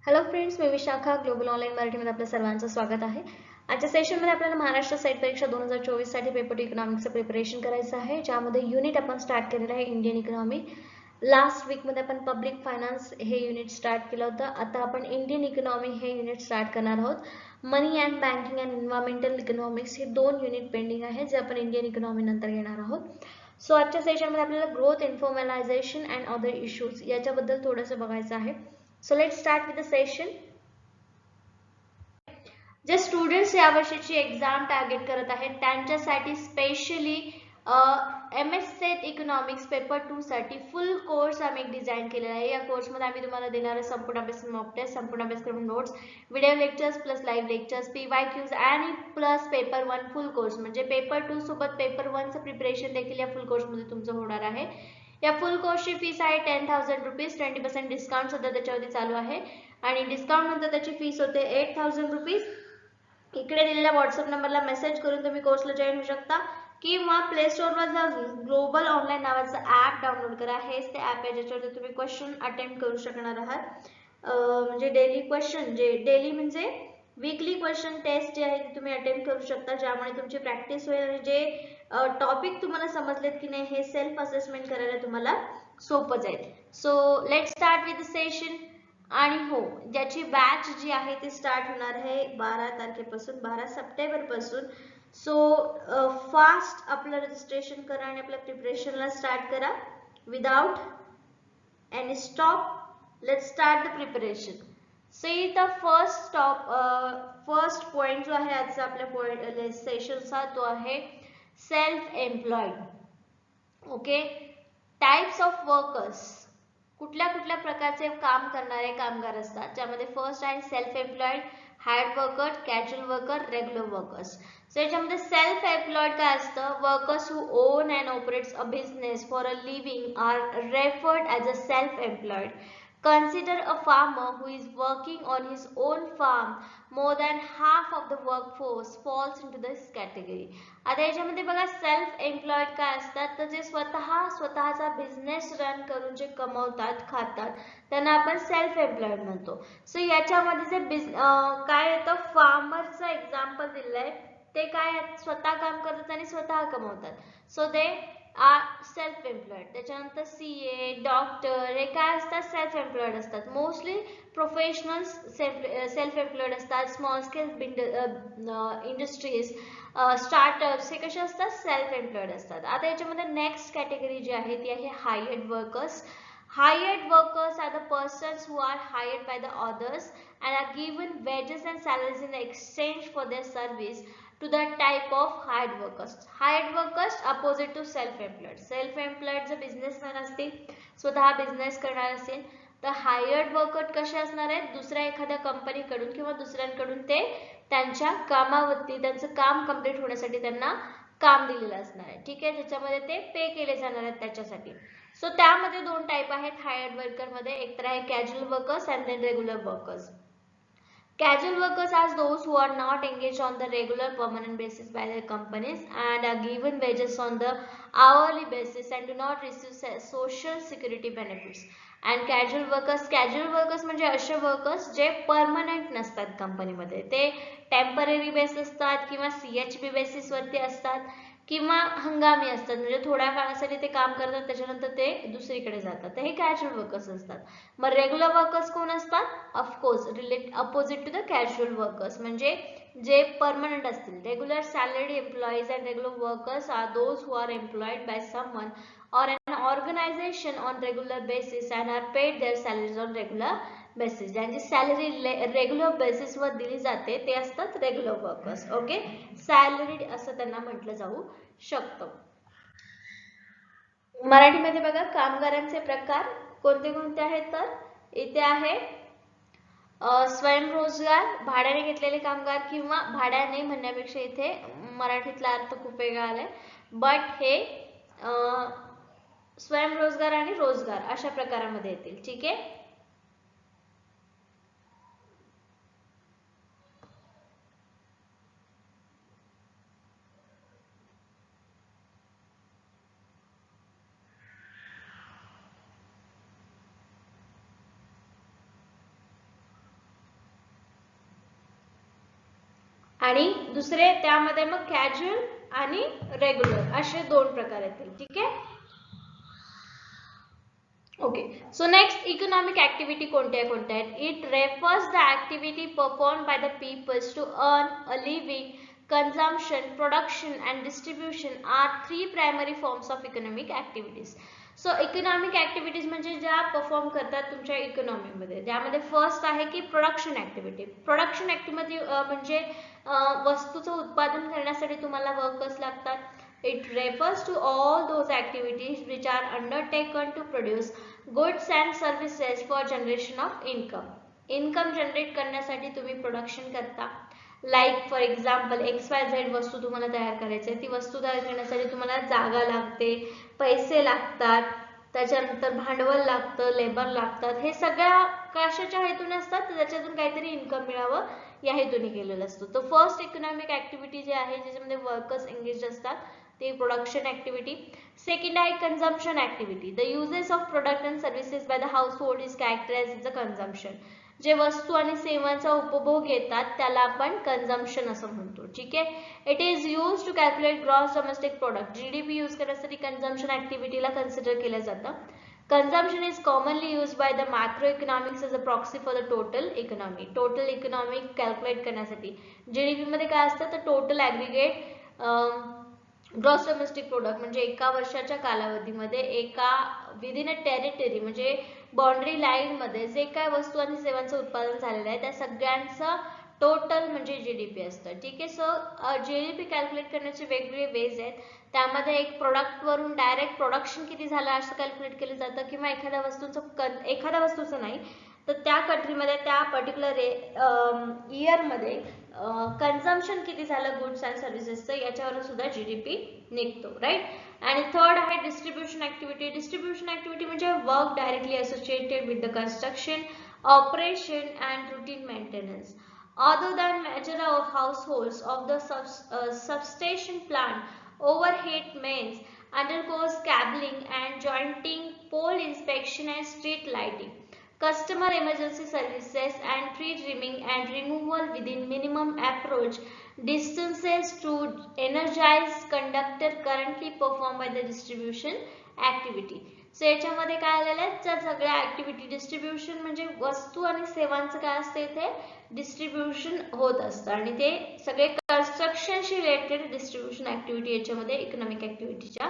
Hello friends, मी Vishakha global online मराठीमध्ये आपल्या सर्वांचं स्वागत आहे. आजच्या सेशनमध्ये आपल्याला महाराष्ट्र साईट परीक्षा 2024 साठी पेपर 2 इकॉनॉमिक्सचं प्रिपरेशन करायचं आहे, ज्यामध्ये युनिट आपण स्टार्ट केलेलं आहे इंडियन इकॉनॉमी. लास्ट वीकमध्ये आपण पब्लिक फायनान्स हे युनिट स्टार्ट केलं होतं. आता आपण इंडियन इकॉनॉमी हे युनिट स्टार्ट करणार आहोत. Money and banking and environmental economics हे 2 युनिट पेंडिंग आहे, जे आपण इंडियन इकॉनॉमी नंतर घेणार आहोत. सो आजच्या सेशनमध्ये आपल्याला ग्रोथ, इन्फॉर्मलायझेशन अँड अदर इश्यूज याच्याबद्दल थोडंसं बघायचं आहे. So let's start with the session. जे स्टुडंट्स यावर्षीची एक्झाम टार्गेट करत आहेत त्यांच्यासाठी specially MS set economics paper 2 साठी फुल कोर्स आम्ही डिझाईन केलेला आहे. या कोर्समध्ये आम्ही तुम्हाला देणार आहे संपूर्ण अभ्यासक्रम मॉक टेस्ट, संपूर्ण अभ्यासक्रम notes, video lectures plus live lectures, PYQs आणि प्लस पेपर 1 फुल कोर्स, म्हणजे पेपर 2 सोबत पेपर 1 चं प्रिपरेशन देखील या फुल कोर्समध्ये तुमचं होणार आहे. या फुल कोर्सची फीस आहे 10,000 रुपीज. 20% डिस्काउंट सुद्धा त्याच्यावरती चालू आहे आणि डिस्काउंट नंतर त्याची फीस होते 8,000 रुपीज. इकडे दिलेल्या व्हॉट्सअप नंबरला मेसेज करून तुम्ही कोर्सला जॉईन होऊ शकता किंवा प्ले स्टोअरवर जाऊन ग्लोबल ऑनलाईन नावाचं ॲप डाउनलोड करा. हेच ते ॲप आहे ज्याच्यावरती तुम्ही क्वेश्चन अटेम्प्ट करू शकणार आहात. म्हणजे डेली क्वेश्चन, जे डेली म्हणजे वीकली क्वेश्चन टेस्ट जे आहे ते तुम्ही अटेम्प्ट करू शकता, ज्यामुळे तुमची प्रॅक्टिस होईल आणि जे टॉपिक तुम्हाला समजलेत की नाही हे सेल्फ असेसमेंट करायला तुम्हाला सोपं जाईल. So let start with the session. आणि हो, ज्याची बॅच जी आहे ती स्टार्ट होणार आहे 12 तारखेपासून, 12 सप्टेंबर पासून. सो फास्ट आपलं रजिस्ट्रेशन करा आणि आपल्या प्रिपरेशनला स्टार्ट करा without any stop. Let's start the preparation. See the first point जो आहे आजचा आपल्या सेशनचा तो आहे self employed. Okay, types of workers. कुठल्या कुठल्या प्रकारचे काम करणारे कामगार असतात, ज्यामध्ये फर्स्ट आहे self employed, hired worker, casual worker, regular workers. So याच्यामध्ये सेल्फ एम्प्लॉयड काय असतं? Workers who own and operates a business for a living are referred as a self employed. Consider a farmer who is working on his own farm. More than half of the workforce falls into this category. आता याच्यामध्ये बघा self employed काय असतात, तर जे स्वतःचा business run करून जे कमवतात खातात त्यांना आपण सेल्फ एम्प्लॉयड म्हणतो. सो याच्यामध्ये जे काय येतं, फार्मरचं एक्झाम्पल दिलेलं आहे. ते काय स्वतः काम करतात आणि स्वतः कमवतात. So they are self employed. त्याच्यानंतर CA, डॉक्टर हे काय असतात? सेल्फ एम्प्लॉयड असतात. मोस्टली प्रोफेशनल सेल्फ एम्प्लॉयड असतात. स्मॉल स्केल इंडस्ट्रीज, स्टार्टअप्स हे कसे असतात? सेल्फ एम्प्लॉयड असतात. आता याच्यामध्ये नेक्स्ट कॅटेगरी जी आहे ती आहे hired workers. Hired workers are the persons who are hired by the others and are given wages and salaries in exchange for their service to the type of hired workers. Hired workers opposite to self-employed. Self-employed जे businessman असतील, स्वतः business करणार असेल, तर hired worker कसे असणार आहेत? दुसऱ्या एखाद्या कंपनीकडून किंवा दुसऱ्यांकडून ते त्यांच्या कामावरती, त्यांचं काम कंप्लीट होण्यासाठी त्यांना काम दिलेलं असणार आहे. ठीक आहे, ज्याच्यामध्ये ते पे केले जाणार आहेत त्याच्यासाठी. सो त्यामध्ये 2 टाइप आहेत हायर्ड वर्कर मध्ये. एक तर आहे casual workers and then regular workers. Casual workers are those who are not engaged on the regular permanent basis by their companies and are given wages on the hourly basis and do not receive social security benefits. And casual workers म्हणजे असे workers जे permanent नसतात कंपनीमध्ये. ते temporary base असतात किंवा CHP basis वरती असतात किंवा हंगामी असतात, म्हणजे थोड्या काळासाठी ते काम करतात त्याच्यानंतर ते दुसरीकडे जातात. तर हे कॅज्युअल वर्कर्स असतात. मग रेग्युलर वर्कर्स कोण असतात? Of course opposite to the casual workers, म्हणजे जे परमनंट असतील. Regular salaried employees and regular workers are those who are employed by someone or an organization on regular basis and are paid their salaries on regular basis. ज्यांची salary regular basis वर दिली जाते ते असतात regular workers. Okay, salaried असं त्यांना म्हटलं जाऊ शकतं. मराठीमध्ये बघा कामगारांचे प्रकार कोणते कोणते आहेत, तर इथे आहे स्वयंरोजगार, भाड्याने घेतलेले कामगार, किंवा भाड्याने म्हणण्यापेक्षा इथे मराठीतला अर्थ खूप वेगळा आलाय. बट हे स्वयंरोजगार आणि रोजगार अशा प्रकारामध्ये येतील. ठीक आहे. आणि दुसरे त्यामध्ये मग कॅज्युअल आणि रेग्युलर असे दोन प्रकार येतील. ठीक आहे. Okay, so next economic activity कोणत्या कोणत्या आहेत? It refers the activity perform by the peoples to earn a living. Consumption, production and distribution are three primary forms of economic activities. So economic activities म्हणजे ज्या perform करतात तुमच्या इकॉनॉमीमध्ये, त्यामध्ये first आहे की प्रोडक्शन ऍक्टिव्हिटी. प्रोडक्शन ऍक्टिव्हिटी म्हणजे वस्तूचं उत्पादन करण्यासाठी तुम्हाला वर्कर्स लागतात. It refers to all those activities which are undertaken to produce goods and services for generation of income. Income generate करण्यासाठी तुम्ही प्रोडक्शन करता. लाईक फॉर एक्झाम्पल XYZ वस्तू तुम्हाला तयार करायची आहे. ती वस्तू तयार करण्यासाठी तुम्हाला जागा लागते, पैसे लागतात, त्याच्यानंतर भांडवल लागतं, लेबर लागतात. हे सगळ्या कशाच्या हेतून असतात? त्याच्यातून काहीतरी इन्कम मिळावं या हेतूने केलेलं असतं. तर फर्स्ट इकॉनॉमिक ऍक्टिव्हिटी जे आहे ज्याच्यामध्ये वर्कर्स एंगेज असतात ते प्रोडक्शन ऍक्टिव्हिटी. सेकंड आहे consumption activity. The uses of product and services by the house hold is कॅरेक्टराइज्ड the consumption. जे वस्तू आणि सेवांचा उपभोग येतात त्याला आपण कंझम्पशन असं म्हणतो. ठीक आहे. It is use to calculate gross domestic product. GDP use करण्यासाठी कंझम्पशन ऍक्टिव्हिटीला कन्सिडर केलं जातं. Consumption is commonly used by the macroeconomics as a proxy for the total economy. Total economy calculate करण्यासाठी जीडीपी मध्ये काय असतं तर total aggregate gross domestic product म्हणजे एका वर्षाच्या कालावधीमध्ये एका विदिन अ टेरिटरी म्हणजे बाउंड्री लाईन मध्ये जे काय वस्तू आणि सेवांचं उत्पादन झालेलं आहे त्या सगळ्यांचं टोटल म्हणजे जीडीपी असतं. ठीक आहे. सो जीडीपी कॅल्क्युलेट करण्याचे वेगवेगळे वेज आहेत. त्यामध्ये एक प्रोडक्ट वरून डायरेक्ट प्रोडक्शन किती झालं असं कॅल्क्युलेट केलं जातं किंवा एखाद्या वस्तूचं नाही तर त्या कंट्रीमध्ये त्या पर्टिक्युलर इयरमध्ये कन्झम्पशन किती झालं गुड्स अँड सर्व्हिसेसचं याच्यावरून सुद्धा जीडीपी निघतो. राईट. आणि थर्ड आहे डिस्ट्रीब्युशन ऍक्टिव्हिटी. डिस्ट्रीब्युशन ऍक्टिव्हिटी म्हणजे work directly associated with the construction, operation and routine maintenance. Other than major households of the substation plant, overhead mains undergoes cabling and jointing, pole inspection and street lighting. Customer emergency services and tree trimming and removal within minimum approach distances to energize conductor currently performed by the distribution activity. So याच्यामध्ये काय आलेलं आहे त्या सगळ्या activity distribution म्हणजे वस्तू आणि सेवांचं काय असतं इथे डिस्ट्रीब्युशन होत असतं आणि ते सगळे कन्स्ट्रक्शनशी रिलेटेड डिस्ट्रीब्युशन ऍक्टिव्हिटी याच्यामध्ये इकॉनॉमिक ऍक्टिव्हिटीच्या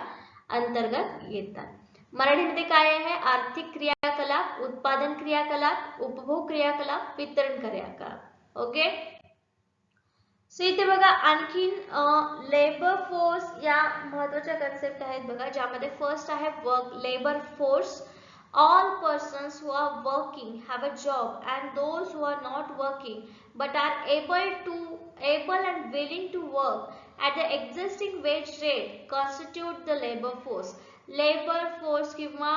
अंतर्गत येतात. मराठीमध्ये काय आहे? आर्थिक क्रियाकलाप, उत्पादन क्रियाकलाप, उपभोग क्रियाकलाप, वितरण क्रियाकलाप. ओके. सो इथे बघा आणखीन लेबर फोर्स या महत्त्वाच्या कन्सेप्ट आहेत बघा ज्यामध्ये फर्स्ट आहे work labour force. All persons who are working have a job and those who are not working but are able and willing to work at the existing wage rate constitute the labor force. Labor force किंवा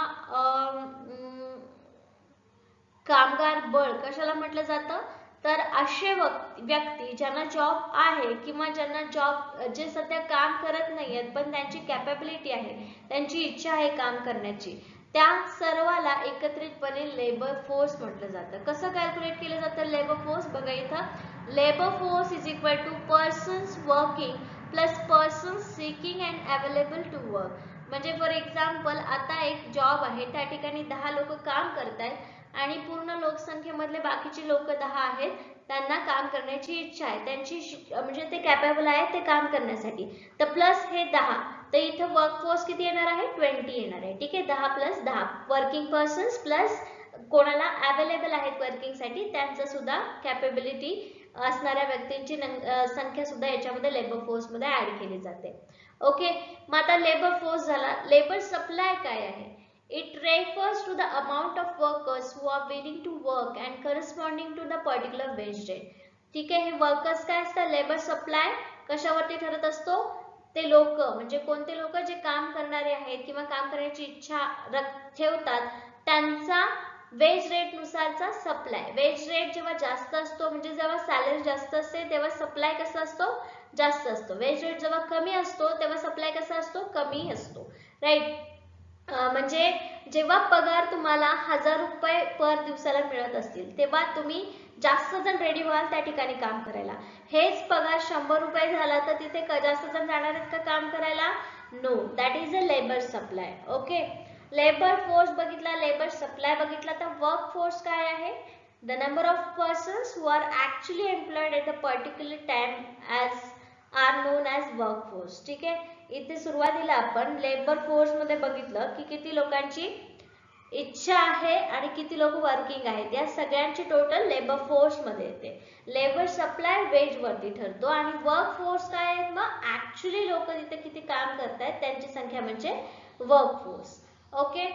कामगार बळ कशाला म्हटलं जातं तर असे व्यक्ती ज्यांना जॉब आहे किंवा ज्यांना जॉब जे सध्या काम करत नाहीयेत पण त्यांची कॅपॅबिलिटी आहे त्यांची इच्छा आहे काम करण्याची त्या सर्वाला एकत्रितपणे लेबर फोर्स म्हटलं जातं. कसं कॅल्क्युलेट केलं जातं लेबर फोर्स? बघा इथं labour force is equal to persons working plus persons seeking and available to work. म्हणजे फॉर एक्झाम्पल आता एक जॉब आहे त्या ठिकाणी 10 लोक काम करतायत आणि पूर्ण लोकसंख्येमधले बाकीचे लोक 10 आहेत त्यांना काम करण्याची इच्छा आहे त्यांची म्हणजे ते कॅपेबल आहेत ते काम करण्यासाठी तर प्लस हे 10 तर इथं वर्कफोर्स किती येणार आहे 20 येणार आहे. ठीक आहे. 10 प्लस 10 वर्किंग पर्सन्स प्लस कोणाला अवेलेबल आहेत वर्किंग साठी त्यांचं सुद्धा कॅपेबिलिटी असणाऱ्या व्यक्तींची संख्या सुद्धा याच्यामध्ये लेबर फोर्स मध्ये ऍड केली जाते. ओके. मग आता लेबर फोर्स झाला. लेबर सप्लाय काय आहे? It refers to the amount of workers who are willing to work and corresponding to the particular wage rate. ठीक आहे. हे वर्कर्स काय असतात? लेबर सप्लाय कशावरती ठरत असतो? ते लोक म्हणजे कोणते लोक जे काम करणारे आहेत किंवा काम करण्याची इच्छा ठेवतात त्यांचा वेज रेट नुसारचा सप्लाय. वेज रेट जेव्हा जास्त असतो म्हणजे जेव्हा सॅलरी जास्त असते तेव्हा सप्लाय कसा असतो? जास्त असतो. वेज रेट जेव्हा कमी असतो तेव्हा सप्लाय कसा असतो? कमी असतो. राईट. म्हणजे जेव्हा पगार तुम्हाला 1000 रुपये पर दिवसाला मिळत असतील तेव्हा तुम्ही जास्त जण रेडी व्हाल त्या ठिकाणी काम करायला. हेच पगार 100 रुपये झाला तर तिथे जास्त जण जाणार आहेत का काम करायला? No, that is a labour supply. Okay, labour force बघितला, लेबर सप्लाय बघितला, तर वर्क फोर्स काय आहे? The number of persons who are actually employed at the particular time as are known as work force. ठीक आहे, इथे सुरुवातीला आपण लेबर फोर्स मध्ये बघितलं की किती लोकांची इच्छा आहे आणि किती लोक वर्किंग आहेत, या सगळ्यांची टोटल लेबर फोर्स मध्ये येते. लेबर सप्लाय वेज वरती ठरतो आणि वर्क फोर्स काय आहे? मग ऍक्च्युअली लोक तिथे किती काम करतायत त्यांची संख्या म्हणजे work force. Okay,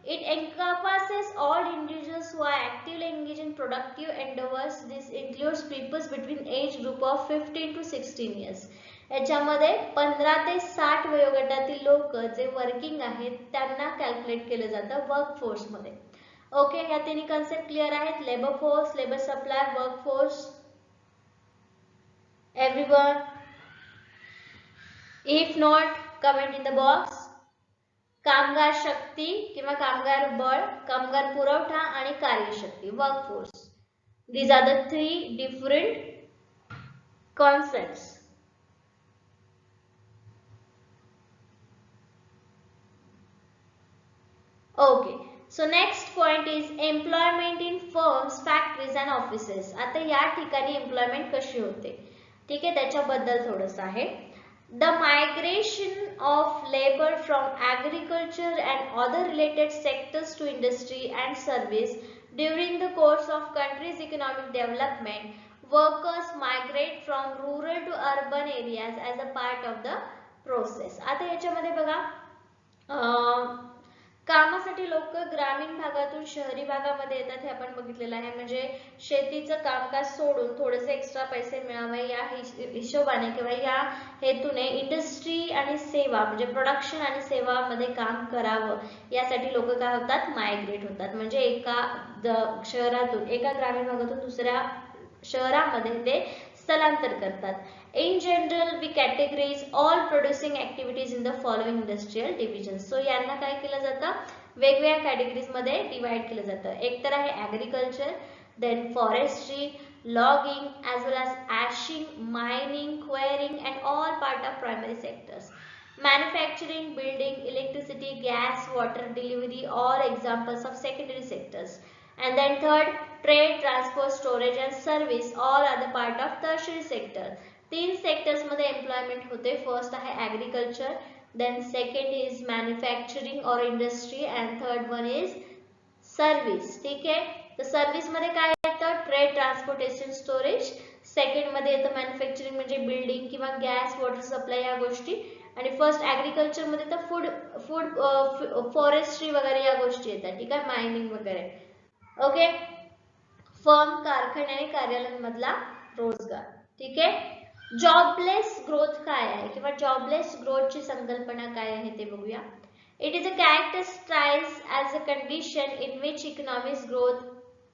it encompasses all individuals who are actively engaged in productive endeavors. This includes people between age group of 15 to 16 years. याच्यामध्ये 15 ते 60 वयोगटातील लोक जे वर्किंग आहेत त्यांना कॅल्क्युलेट केलं जातं वर्क फोर्स मध्ये. ओके, या तिन्ही कन्सेप्ट क्लिअर आहेत? Labour force, labour supply, work force. Everyone? If not, comment in the box. कामगार शक्ती किंवा कामगार बळ, कामगार पुरवठा आणि कार्यशक्ती, work force. These are the three different concepts. Okay, so next point is employment in firms, factories and offices. आता या ठिकाणी एम्प्लॉयमेंट कशी होते, ठीक आहे, त्याच्याबद्दल थोडंसं आहे. The migration of labor from agriculture and other related sectors to industry and service during the course of country's economic development, workers migrate from rural to urban areas as a part of the process. आता याच्यामध्ये बघा कामासाठी लोक ग्रामीण भागातून शहरी भागामध्ये येतात हे आपण बघितलेलं आहे. म्हणजे शेतीचं कामकाज सोडून थोडेसे एक्स्ट्रा पैसे मिळावे या हिशोबाने किंवा या हेतूने इंडस्ट्री आणि सेवा म्हणजे प्रोडक्शन आणि सेवा मध्ये काम करावं यासाठी लोक काय होतात? मायग्रेट होतात. म्हणजे एका शहरातून, एका ग्रामीण भागातून दुसऱ्या शहरामध्ये ते स्थलांतर करतात. In general, we categorize all producing activities in the following industrial divisions. So यांना काय केलं जातं? वेगवेगळ्या कॅटेगरीज मध्ये डिवाइड केलं जातं. एक तर आहे agriculture, then forestry, logging as well as ashing, mining, quarrying and all part of primary sectors. Manufacturing, building, electricity, gas, water delivery, all examples of secondary sectors. And then third, trade, transport, storage and service, all are the part of tertiary sector. तीन sectors मध्ये employment होते. First आहे agriculture, then second is manufacturing और industry and third one is service. ठीक आहे, तर service मध्ये काय येतं? Trade, transportation, storage. सेकंड मध्ये येतं मॅन्युफॅक्चरिंग म्हणजे बिल्डिंग किंवा गॅस, वॉटर सप्लाय या गोष्टी. आणि फर्स्ट ऍग्रिकल्चर मध्ये तर फूड फॉरेस्ट्री वगैरे या गोष्टी येतात. ठीक आहे, मायनिंग वगैरे. ओके, फर्म, कारखाने आणि कार्यालयांमधला रोजगार. ठीक आहे, जॉबलेस ग्रोथ काय आहे किंवा जॉबलेस ग्रोथची संकल्पना काय आहे ते बघूया. It is a characterized as a condition in which economic growth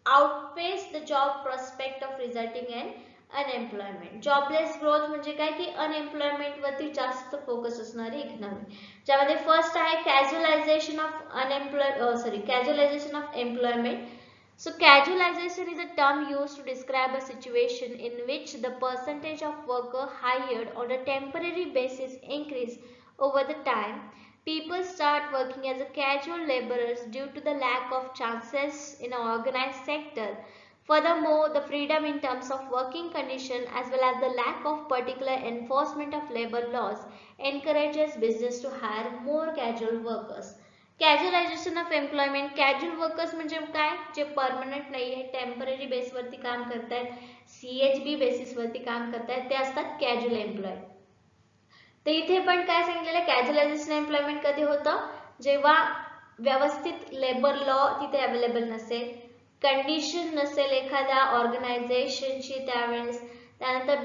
outpace the job prospect of resulting in unemployment. Jobless growth म्हणजे काय की अनएम्प्लॉयमेंट वरती जास्त फोकस असणारी इकॉनॉमी, ज्यामध्ये फर्स्ट आहे casualization of employment. So casualization is a term used to describe a situation in which the percentage of worker hired on a temporary basis increase over the time. People start working as a casual laborers due to the lack of chances in an organized sector. Furthermore, the freedom in terms of working condition as well as the lack of particular enforcement of labor laws encourages business to hire more casual workers. Casualization of employment, casual workers म्हणजे काय? जे permanent नाही आहे, temporary बेसवरती काम करतायत, CHB बेसिसवरती काम करतायत, ते असतात कॅज्युअल एम्प्लॉय. तर इथे पण काय सांगितलेलं, कॅज्युअलायझेशन एम्प्लॉयमेंट कधी होतं? जेव्हा व्यवस्थित लेबर लॉ तिथे अवेलेबल नसेल, कंडिशन नसेल एखाद्या ऑर्गनायझेशनची त्यावेळेस, त्यानंतर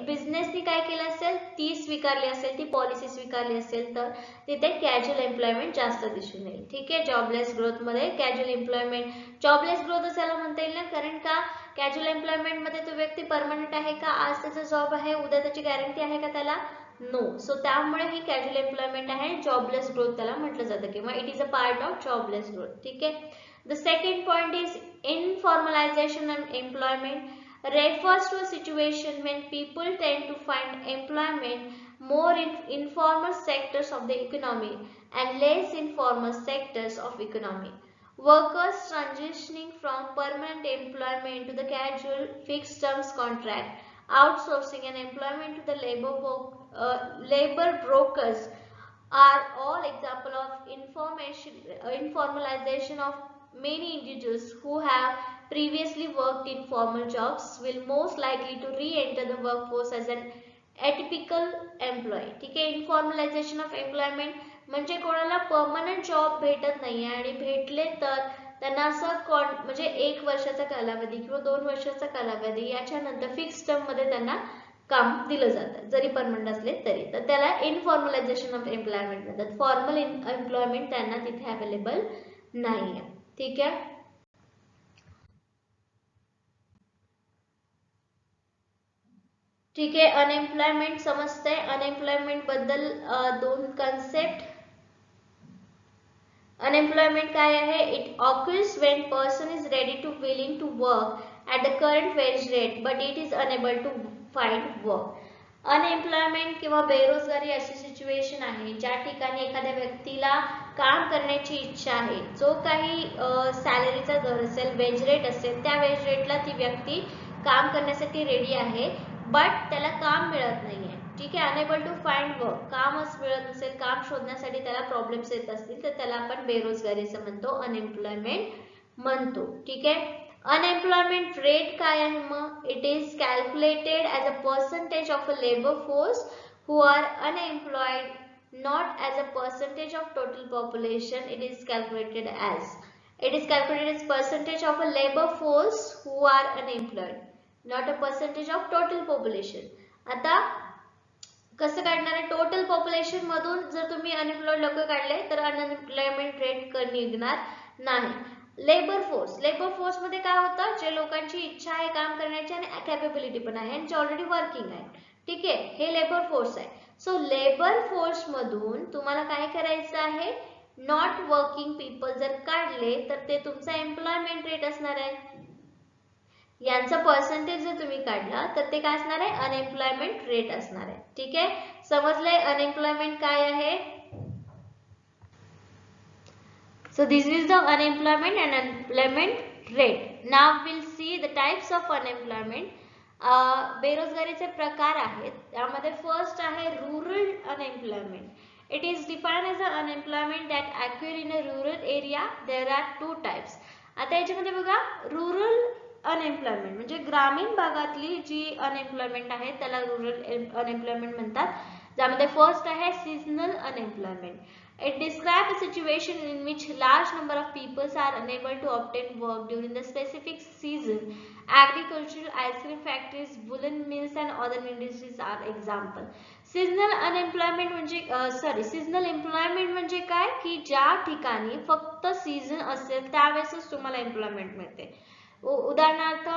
बिझनेसनी काय केलं असेल, ती स्वीकारली असेल, ती पॉलिसी स्वीकारली असेल, तर तिथे कॅज्युअल एम्प्लॉयमेंट जास्त दिसून येईल. ठीक आहे, जॉबलेस ग्रोथ मध्ये कॅज्युअल एम्प्लॉयमेंट, जॉबलेस ग्रोथ असायला म्हणता येईल ना, कारण का कॅज्युअल एम्प्लॉयमेंट मध्ये तो व्यक्ती परमनंट आहे का, आज त्याचा जॉब आहे, उद्या त्याची गॅरंटी आहे का त्याला? नो. सो त्यामुळे ही कॅज्युअल एम्प्लॉयमेंट आहे, जॉबलेस ग्रोथ त्याला म्हटलं जातं किंवा it is a part of jobless growth. ठीक आहे. The second point is informalization of employment refers to a situation when people tend to find employment more in informal sectors of the economy and less informal sectors of economy. Workers transitioning from permanent employment to the casual fixed terms contract, outsourcing and employment to the labor brokers are all example of informalization of many individuals who have previously worked in formal jobs will most likely to re-enter the workforce as an atypical employee. ठीक आहे. इन्फॉर्मलायझेशन of employment म्हणजे कोणाला permanent job भेटत नाहीये आणि भेटले तर त्यांना असं म्हणजे 1 वर्षाचा कालावधी किंवा 2 वर्षाचा कालावधी याच्यानंतर फिक्स टर्म मध्ये त्यांना काम दिलं जातं जरी परमनंट असले तरी. तर त्याला इनफॉर्मलायझेशन ऑफ एम्प्लॉयमेंट म्हणतात. फॉर्मल एम्प्लॉयमेंट त्यांना तिथे अवेलेबल नाहीये. ठीक आहे. ठीक आहे. अनएम्प्लॉयमेंट समजते. अनएम्प्लॉयमेंट बद्दल 2 कन्सेप्ट. अनएम्प्लॉयमेंट काय आहे? It occurs when person is ready to willing to work at the current wage rate but it is unable to find work. Unemployment किंवा बेरोजगारी अशी सिच्युएशन आहे ज्या ठिकाणी एखाद्या व्यक्तीला काम करण्याची इच्छा आहे, जो काही सॅलरीचा दर असेल, वेज रेट असेल, त्या वेज रेटला ती व्यक्ती काम करण्यासाठी रेडी आहे, बट त्याला काम मिळत नाहीये. ठीक आहे. अनेबल टू फाइंड वर्क, कामच मिळत नसेल, काम शोधण्यासाठी त्याला प्रॉब्लेम्स येत असतील तर त्याला आपण बेरोजगारी असं म्हणतो, अनएम्प्लॉयमेंट म्हणतो. ठीक आहे. अनएम्प्लॉयमेंट रेट काय आहे मग? It is calculated as a percentage of a labour force who are unemployed, not as a percentage of total population. It is calculated as percentage of a labor force who are unemployed, not a percentage of total population. आता कसं काढणार आहे? Total population मधून जर तुम्ही unemployed लोक काढले तर अनएम्प्लॉयमेंट रेट निघणार नाही. लेबर फोर्स मध्ये काय होतं? जे लोकांची इच्छा आहे काम करण्याची आणि कॅपेबिलिटी पण आहे आणि जे ऑलरेडी वर्किंग आहे. ठीक आहे. हे लेबर फोर्स आहे. सो लेबर फोर्स मधून तुम्हाला काय करायचं आहे? नॉट वर्किंग पीपल जर काढले तर ते तुमचा एम्प्लॉयमेंट रेट असणार आहे. यांचा पर्सेंटेज जर तुम्ही काढला तर ते काय असणार आहे? अनएम्प्लॉयमेंट रेट असणार आहे. ठीक आहे. समजलंय अनएम्प्लॉयमेंट काय आहे? So this is the unemployment and unemployment rate. Now we'll see the types of unemployment. बेरोजगारीचे प्रकार आहेत. त्यामध्ये फर्स्ट आहे rural unemployment. It is defined as a unemployment that occur in a rural area. There are 2 types. आता याच्यामध्ये बघा, rural unemployment म्हणजे ग्रामीण भागातली जी अनएम्प्लॉयमेंट आहे त्याला रूरल अनएम्प्लॉयमेंट म्हणतात. ज्यामध्ये फर्स्ट आहे seasonal unemployment. It describes a situation in which large number of people are unable to obtain work during the specific season. Agricultural, ice cream factories, woolen mills and other industries are example. Seasonal unemployment म्हणजे seasonal employment म्हणजे काय की ज्या ठिकाणी फक्त season असेल त्यावेळेसच तुम्हाला एम्प्लॉयमेंट मिळते. उदाहरणार्थ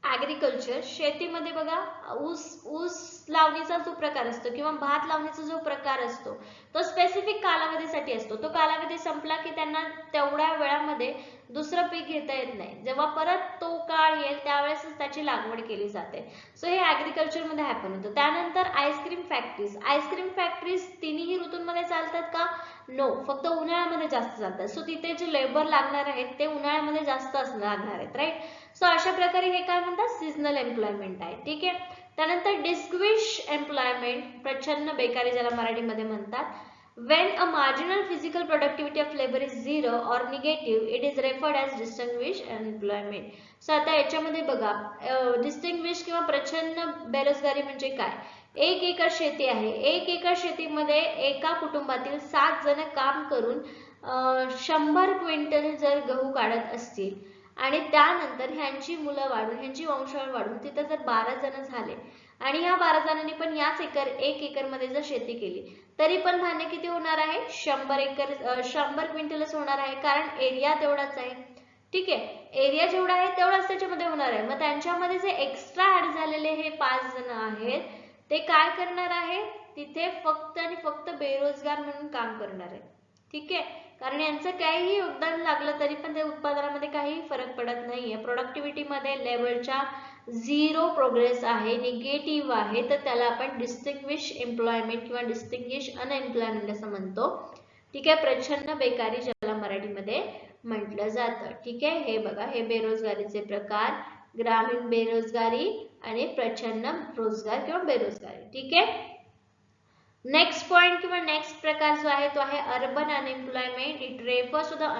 ऍग्रिकल्चर, शेतीमध्ये बघा ऊस लावणीचा जो प्रकार असतो किंवा भात लावणीचा जो प्रकार असतो तो स्पेसिफिक कालावधीसाठी असतो. तो कालावधी संपला की त्यांना तेवढ्या वेळामध्ये दुसरं पीक घेता येत नाही. जेव्हा परत तो काळ येईल त्यावेळेसच त्याची लागवड केली जाते. सो हे ऍग्रिकल्चर मध्ये हॅपन होतं. त्यानंतर आईस्क्रीम फॅक्टरीज तिन्ही ऋतूंमध्ये चालतात का? नो, फक्त उन्हाळ्यामध्ये जास्त चालतात. सो तिथे जे लेबर लागणार आहेत ते उन्हाळ्यामध्ये जास्त लागणार आहेत. राईट. सो अशा प्रकारे हे काय म्हणतात? सीझनल एम्प्लॉयमेंट आहे. ठीक आहे. त्यानंतर डिस्क्विश एम्प्लॉयमेंट, प्रच्छन्न बेकारी ज्याला मराठीमध्ये म्हणतात. When a marginal physical productivity of labor is 0 or negative, it is referred as distinguished unemployment. So आता याच्यामध्ये बघा, डिस्टिंग्विश किंवा प्रच्छन्न बेरोजगारी म्हणजे काय? 1 एकर शेती आहे. 1 एकर शेतीमध्ये एका कुटुंबातील 7 जण काम करून 100 क्विंटल जर गहू काढत असतील आणि त्यानंतर ह्यांची मुलं वाढून ह्यांची वंशावळ वाढून तिथे जर 12 जण झाले आणि ह्या 12 जणांनी पण याच 1 एकर मध्ये जर शेती केली तरी पण धान्य किती होणार आहे? 100 क्विंटलच होणार आहे. कारण एरिया तेवढाच आहे. ठीक आहे. एरिया जेवढा आहे तेवढाच त्याच्यामध्ये होणार आहे. मग त्यांच्यामध्ये जे एक्स्ट्रा ऍड झालेले हे 5 जण आहेत ते काय करणार आहे, तिथे फक्त आणि फक्त बेरोजगार म्हणून काम करणार आहे. ठीक आहे, कारण यांचं काहीही योगदान लागलं तरी पण ते उत्पादनामध्ये काही फरक पडत नाहीये. प्रोडक्टिव्हिटी मध्ये लेवलच्या 0 प्रोग्रेस आहे, निगेटिव्ह आहे, तर त्याला आपण डिस्टिंग्विश एम्प्लॉयमेंट किंवा डिस्टिंग्विश अनएम्प्लॉयमेंट असं म्हणतो. ठीक आहे, प्रच्छन्न बेकारी ज्याला मराठीमध्ये म्हटलं जातं. ठीक आहे, हे बघा, हे बेरोजगारीचे प्रकार, ग्रामीण बेरोजगारी आणि प्रच्छन्न रोजगार किंवा बेरोजगारी. ठीक आहे, नेक्स्ट पॉइंट किंवा नेक्स्ट प्रकार जो आहे तो आहे urban unemployment. It refers to the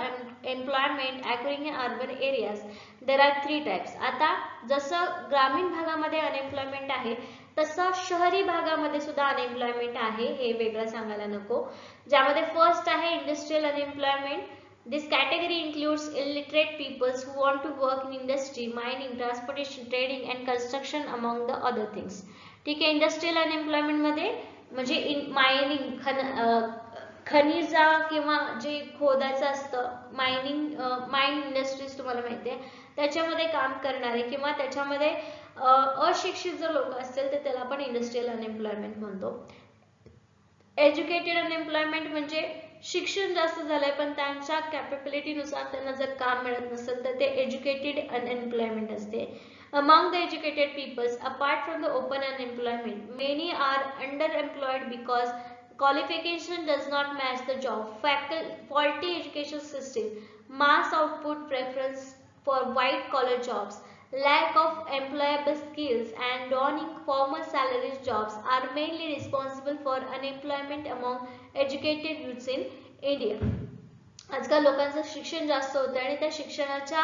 employment occurring in urban areas. There are 3 types. आता जसं ग्रामीण भागामध्ये अनएम्प्लॉयमेंट आहे तसं शहरी भागामध्ये सुद्धा अनएम्प्लॉयमेंट आहे, हे वेगळं सांगायला नको. ज्यामध्ये फर्स्ट आहे industrial unemployment. This category includes illiterate peoples who want to work in industry, mining, transportation, trading and construction among the other things. ठीक आहे, इंडस्ट्रियल अनएम्प्लॉयमेंट मध्ये म्हणजे मायनिंग, खनिजा किंवा जे खोदायचं असतं, माइन इंडस्ट्रीज तुम्हाला माहिती आहे, त्याच्यामध्ये काम करणारे किंवा त्याच्यामध्ये अशिक्षित जर लोक असतील तर त्याला आपण इंडस्ट्रियल अनएम्प्लॉयमेंट म्हणतो. एज्युकेटेड अनएम्प्लॉयमेंट म्हणजे शिक्षण जास्त झालंय पण त्यांच्या कॅपेबिलिटीनुसार त्यांना जर काम मिळत नसेल तर ते एज्युकेटेड अनएम्प्लॉयमेंट असते. Among the educated peoples, apart from the open unemployment, many are underemployed because qualification does not match the job. Faulty education system, mass output preference for white collar jobs, lack of employable skills and donning formal salaries jobs are mainly responsible for unemployment among educated youths in India. आजकाल लोकांचं शिक्षण जास्त होतं आणि त्या शिक्षणाच्या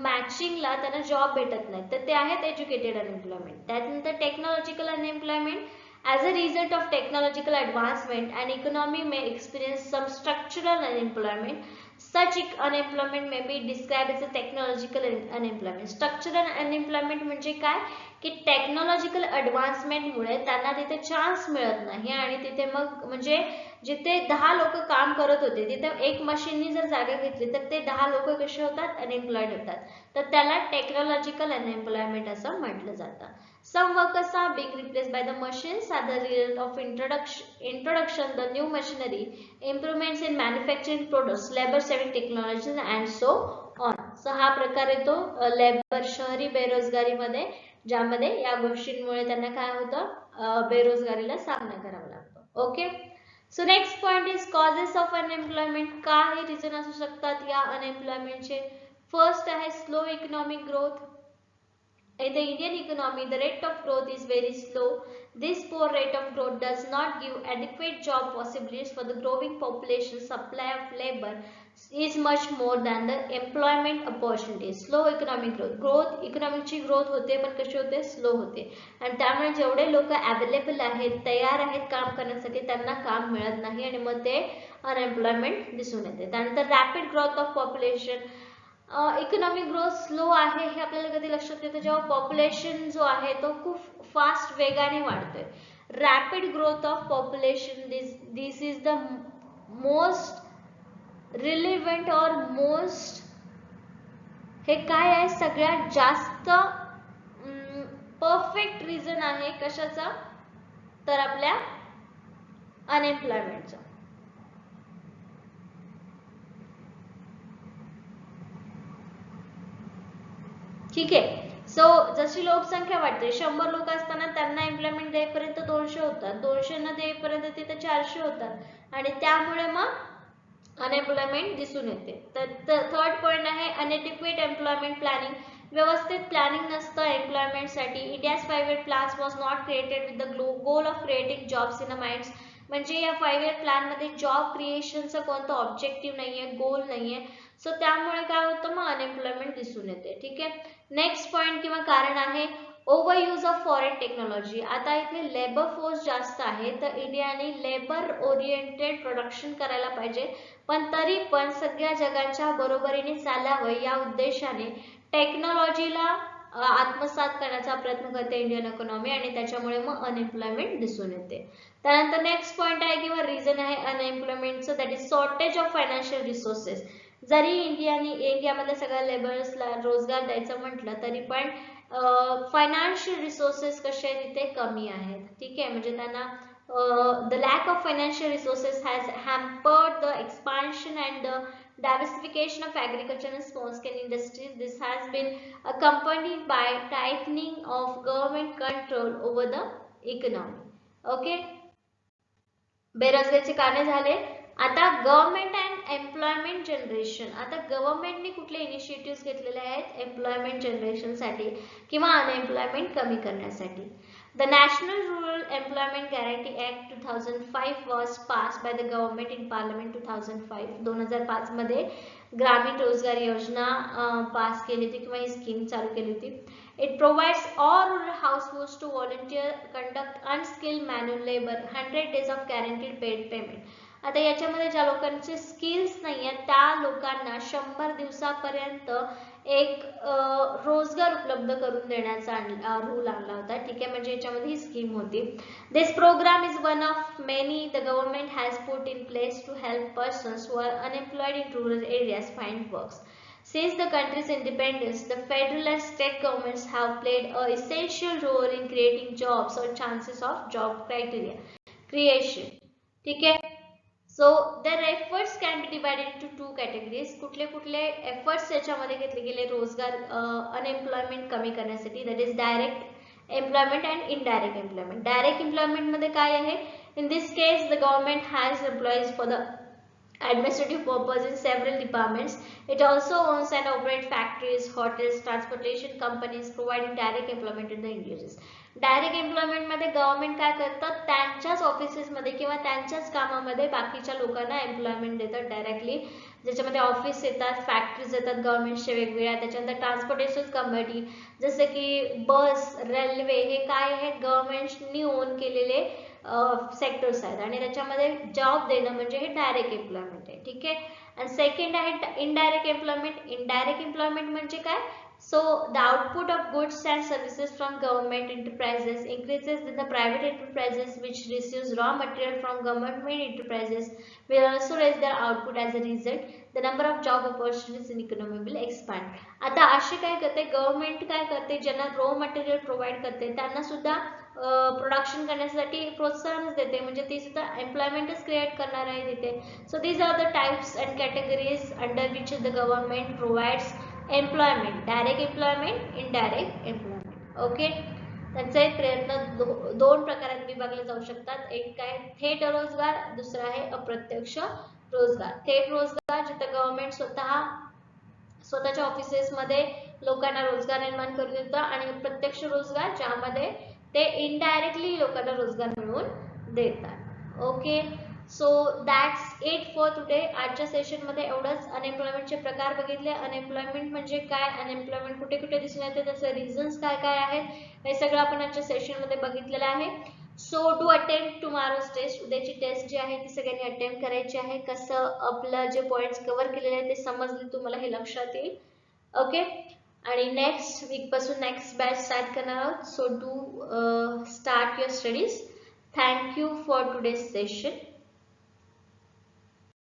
मॅचिंगला त्यांना job भेटत नाही, तर ते आहेत एज्युकेटेड अनएम्प्लॉयमेंट. त्यानंतर technological unemployment. As a result of technological advancement, an economy may experience some structural unemployment. Such unemployment may be described as a technological unemployment. Structural unemployment म्हणजे काय की टेक्नॉलॉजिकल ॲडव्हान्समेंटमुळे त्यांना तिथे चान्स मिळत नाही आणि तिथे मग म्हणजे जिथे 10 लोक काम करत होते तिथे एक मशीननी जर जागा घेतली तर ते 10 लोक कसे होतात, अनएम्प्लॉयड होतात. तर त्याला टेक्नॉलॉजिकल अनएम्प्लॉयमेंट असं म्हटलं जातं. Some workers are being replaced by the machines as the result of introduction the new machinery, improvements in manufacturing products, labor saving technologies and so on. So हा प्रकार येतो लेबर शहरी बेरोजगारीमध्ये, ज्यामध्ये या गोष्टींमुळे त्यांना काय होतं, बेरोजगारीला सामना करावा लागतो. Okay, so next point is causes of unemployment. काय रिझन असू शकतात या अनएम्प्लॉयमेंटचे. फर्स्ट आहे slow economic growth. In the Indian economy, the rate of growth is very slow. This poor rate of growth does not give adequate job possibilities for the growing population. Supply of labor is much more than the employment opportunities. Slow economic growth. इकॉनॉमिकची growth होते पण कशी होते, slow होते आणि त्यामुळे जेवढे लोक अवेलेबल आहेत, तयार आहेत काम करण्यासाठी, त्यांना काम मिळत नाही आणि मग ते अनएम्प्लॉयमेंट दिसून येते. त्यानंतर rapid growth of population. Economic growth slow आहे हे आपल्याला कधी लक्षात येतं जेव्हा पॉप्युलेशन जो आहे तो खूप फास्ट वेगाने वाढतोय. Rapid growth of population, this is the most relevant और मोस्ट, हे काय आहे सगळ्यात जास्त परफेक्ट रिझन आहे कशाचा, तर आपल्या अनएम्प्लॉयमेंटचा. ठीक आहे, सो जशी लोकसंख्या वाढते, 100 लोक असताना त्यांना एम्प्लॉयमेंट देईपर्यंत 200 होतात, 200 न देईपर्यंत तिथे 400 होतात आणि त्यामुळे मग अनएम्प्लॉयमेंट दिसून येते. तर थर्ड पॉइंट आहे अनएडिक्वेट एम्प्लॉयमेंट प्लॅनिंग. व्यवस्थित प्लॅनिंग नसतं एम्प्लॉयमेंटसाठी. India's 5 year plans was not created with the goal of creating jobs in a minds. म्हणजे या 5 year प्लॅन मध्ये जॉब क्रिएशनचं कोणतं ऑब्जेक्टिव्ह नाहीये, गोल नाहीये. सो त्यामुळे काय होतं, मग अनएम्प्लॉयमेंट दिसून येते. ठीक आहे, नेक्स्ट पॉइंट किंवा कारण आहे over use of foreign technology. आता इथे लेबर फोर्स जास्त आहे तर इंडियाने लेबर ओरिएंटेड प्रोडक्शन करायला पाहिजे, पण तरी पण सगळ्या जगाच्या बरोबरीने चालावं या उद्देशाने टेक्नॉलॉजीला आत्मसात करण्याचा प्रयत्न करते इंडियन इकॉनॉमी आणि त्याच्यामुळे मग अनएम्प्लॉयमेंट दिसून येते. त्यानंतर नेक्स्ट पॉइंट आहे किंवा रिझन आहे अनएम्प्लॉयमेंटचं, that is shortage of financial resources. जरी इंडियामधल्या सगळ्या लेबर्सला रोजगार द्यायचं म्हटलं तरी पण फायनान्शियल रिसोर्सेस कसे आहेत तिथे कमी आहेत. ठीक आहे, म्हणजे त्यांना the lack of financial resources has hampered the expansion and the diversification of agriculture and small scale industries. This has been accompanied by tightening of government control over the economy. Okay, बेरोजगारीचे कारणे झाले. आता government and employment generation. आता गव्हर्नमेंटने कुठले initiative घेतलेले आहेत employment जनरेशनसाठी किंवा unemployment कमी करण्यासाठी. The National Rural Employment Guarantee Act 2005 was passed by the government in Parliament 2005. 2005 मध्ये ग्रामीण रोजगार योजना पास केली होती किंवा ही स्कीम चालू केली होती. It provides all rural households to volunteer conduct unskilled manual labor 100 days of guaranteed paid payment. आता याच्यामध्ये ज्या लोकांचे स्किल्स नाही आहेत त्या लोकांना 100 दिवसापर्यंत एक रोजगार उपलब्ध करून देण्याचा रूल आणला होता. ठीक आहे, म्हणजे याच्यामध्ये ही स्कीम होती. This program is one of many the government has put in place to help persons who are unemployed in rural areas find works. Since the country's independence, the federal and state governments have played an essential role in creating jobs or chances of job creation. ठीक आहे, so their efforts can be divided into two categories. कुठले कुठले efforts याच्यामध्ये घेतले गेले रोजगार unemployment कमी करण्यासाठी, that is direct employment and indirect employment. Direct employment मध्ये काय आहे? In this case, the government has employees for the administrative purpose in several departments. It also owns and operates factories, hotels, transportation companies, providing direct employment to the individuals. Direct employment मध्ये government काय करतात, त्यांच्याच offices मध्ये किंवा त्यांच्याच कामामध्ये बाकीच्या लोकांना एम्प्लॉयमेंट देतात डायरेक्टली, ज्याच्यामध्ये ऑफिस येतात, फॅक्टरीज येतात गव्हर्नमेंटच्या वेगवेगळ्या, त्याच्यानंतर ट्रान्सपोर्टेशन कंपनी जसं की बस, रेल्वे, हे काय आहेत गव्हर्नमेंटनी ओन केलेले सेक्टर्स आहेत आणि त्याच्यामध्ये जॉब देणं म्हणजे हे डायरेक्ट एम्प्लॉयमेंट आहे. ठीक आहे, आणि सेकंड आहे इनडायरेक्ट एम्प्लॉयमेंट. इनडायरेक्ट एम्प्लॉयमेंट म्हणजे काय? So the output of goods and services from government enterprises increases in the private enterprises which receives raw material from government enterprises will also raise their output. As a result, the number of job opportunities in economy will expand. आता असे काय करते government, काय करते ज्यांना raw material provide करते त्यांना सुद्धा प्रोडक्शन करण्यासाठी प्रोत्साहन देते, म्हणजे ती सुद्धा एम्प्लॉयमेंटच क्रिएट करणार आहे तिथे. So these are the types and categories under which the government provides employment, direct employment, indirect employment. Okay, त्यांचे प्रयत्न दोन प्रकारात विभागले जाऊ शकतात. एक काय थेट रोजगार, दुसरा आहे अप्रत्यक्ष रोजगार. थेट रोजगार जिथे गव्हर्नमेंट स्वतःच्या ऑफिसेस मध्ये लोकांना रोजगार निर्माण करून देतं, आणि प्रत्यक्ष रोजगार ज्यामध्ये ते इनडायरेक्टली लोकांना रोजगार मिळवून देतात. Okay, so that's it for today. आजच्या सेशन मध्ये एवढंच. अनएम्प्लॉयमेंटचे प्रकार बघितले, अनएम्प्लॉयमेंट म्हणजे काय, अनएम्प्लॉयमेंट कुठे कुठे दिसून येते, त्याचे रिझन्स काय काय आहेत, हे सगळं आपण आजच्या सेशन मध्ये बघितलेलं आहे. So to attempt tomorrow's test, उद्याची टेस्ट जी आहे ती सगळ्यांनी अटेम्प्ट करायची आहे. कसं आपलं जे पॉइंट्स कव्हर केलेले आहेत ते समजले तुम्हाला हे लक्षात येईल. ओके, आणि नेक्स्ट वीक पासून नेक्स्ट बॅच स्टार्ट करणार आहोत. So do start your studies. Thank you for today's session.